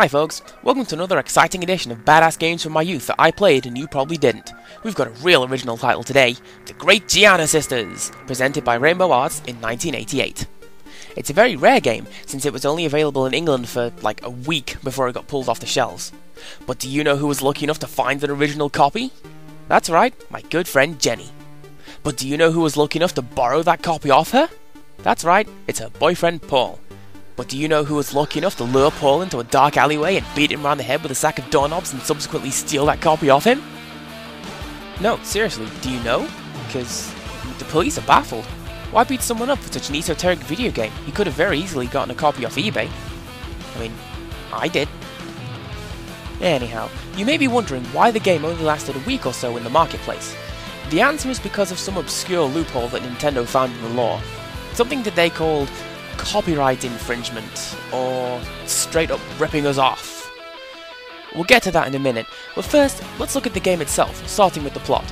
Hi folks, welcome to another exciting edition of badass games from my youth that I played and you probably didn't. We've got a real original title today, The Great Giana Sisters, presented by Rainbow Arts in 1988. It's a very rare game, since it was only available in England for like a week before it got pulled off the shelves. But do you know who was lucky enough to find an original copy? That's right, my good friend Jenny. But do you know who was lucky enough to borrow that copy off her? That's right, it's her boyfriend Paul. But do you know who was lucky enough to lure Paul into a dark alleyway and beat him around the head with a sack of doorknobs and subsequently steal that copy off him? No, seriously, do you know? Because the police are baffled. Why beat someone up for such an esoteric video game? He could have very easily gotten a copy off eBay. I mean, I did. Anyhow, you may be wondering why the game only lasted a week or so in the marketplace. The answer is because of some obscure loophole that Nintendo found in the law. Something that they called copyright infringement, or straight up ripping us off. We'll get to that in a minute, but first, let's look at the game itself, starting with the plot.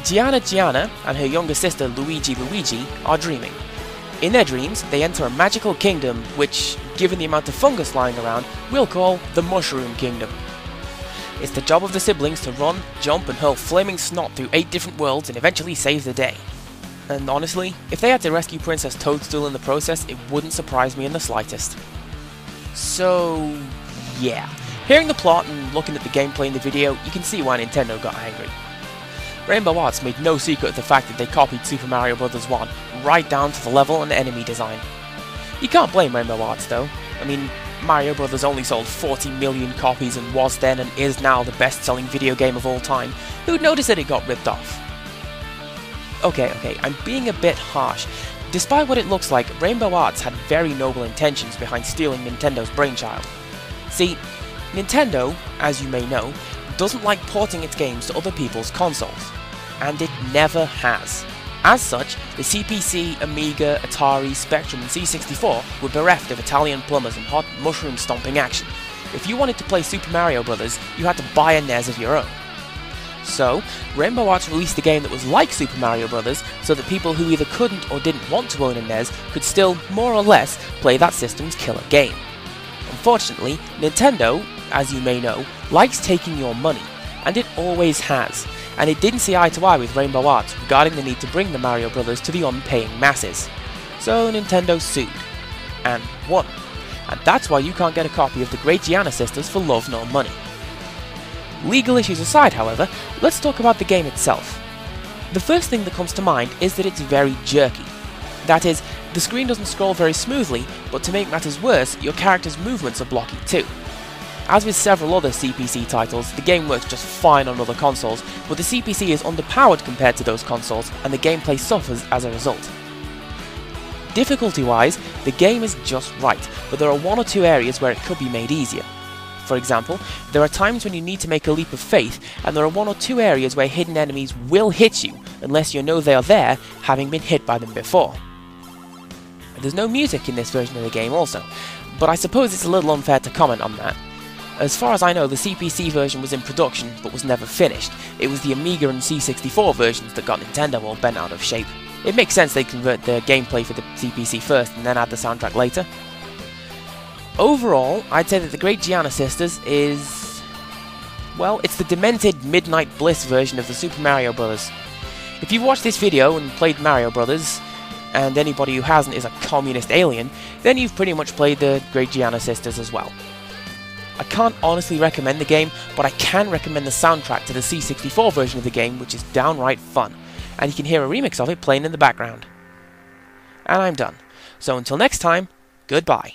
Giana and her younger sister Luigi are dreaming. In their dreams, they enter a magical kingdom which, given the amount of fungus lying around, we'll call the Mushroom Kingdom. It's the job of the siblings to run, jump and hurl flaming snot through 8 different worlds and eventually save the day. And honestly, if they had to rescue Princess Toadstool in the process, it wouldn't surprise me in the slightest. So, yeah. Hearing the plot and looking at the gameplay in the video, you can see why Nintendo got angry. Rainbow Arts made no secret of the fact that they copied Super Mario Bros. 1, right down to the level and enemy design. You can't blame Rainbow Arts though. I mean, Mario Bros. Only sold 40 million copies and was then and is now the best-selling video game of all time. Who'd notice that it got ripped off? Okay, I'm being a bit harsh. Despite what it looks like, Rainbow Arts had very noble intentions behind stealing Nintendo's brainchild. See, Nintendo, as you may know, doesn't like porting its games to other people's consoles. And it never has. As such, the CPC, Amiga, Atari, Spectrum and C64 were bereft of Italian plumbers and hot mushroom-stomping action. If you wanted to play Super Mario Bros., you had to buy a NES of your own. So, Rainbow Arts released a game that was like Super Mario Bros. So that people who either couldn't or didn't want to own a NES could still, more or less, play that system's killer game. Unfortunately, Nintendo, as you may know, likes taking your money, and it always has, and it didn't see eye to eye with Rainbow Arts regarding the need to bring the Mario Bros. To the unpaying masses. So Nintendo sued, and won, and that's why you can't get a copy of the Great Giana Sisters for love nor money. Legal issues aside, however, let's talk about the game itself. The first thing that comes to mind is that it's very jerky. That is, the screen doesn't scroll very smoothly, but to make matters worse, your character's movements are blocky too. As with several other CPC titles, the game works just fine on other consoles, but the CPC is underpowered compared to those consoles, and the gameplay suffers as a result. Difficulty-wise, the game is just right, but there are one or two areas where it could be made easier. For example, there are times when you need to make a leap of faith, and there are one or two areas where hidden enemies will hit you, unless you know they are there, having been hit by them before. There's no music in this version of the game also, but I suppose it's a little unfair to comment on that. As far as I know, the CPC version was in production, but was never finished. It was the Amiga and C64 versions that got Nintendo all bent out of shape. It makes sense they'd convert the gameplay for the CPC first, and then add the soundtrack later. Overall, I'd say that the Great Giana Sisters is... well, it's the demented Midnight Bliss version of the Super Mario Bros. If you've watched this video and played Mario Bros., and anybody who hasn't is a communist alien, then you've pretty much played the Great Giana Sisters as well. I can't honestly recommend the game, but I can recommend the soundtrack to the C64 version of the game, which is downright fun, and you can hear a remix of it playing in the background. And I'm done. So until next time, goodbye.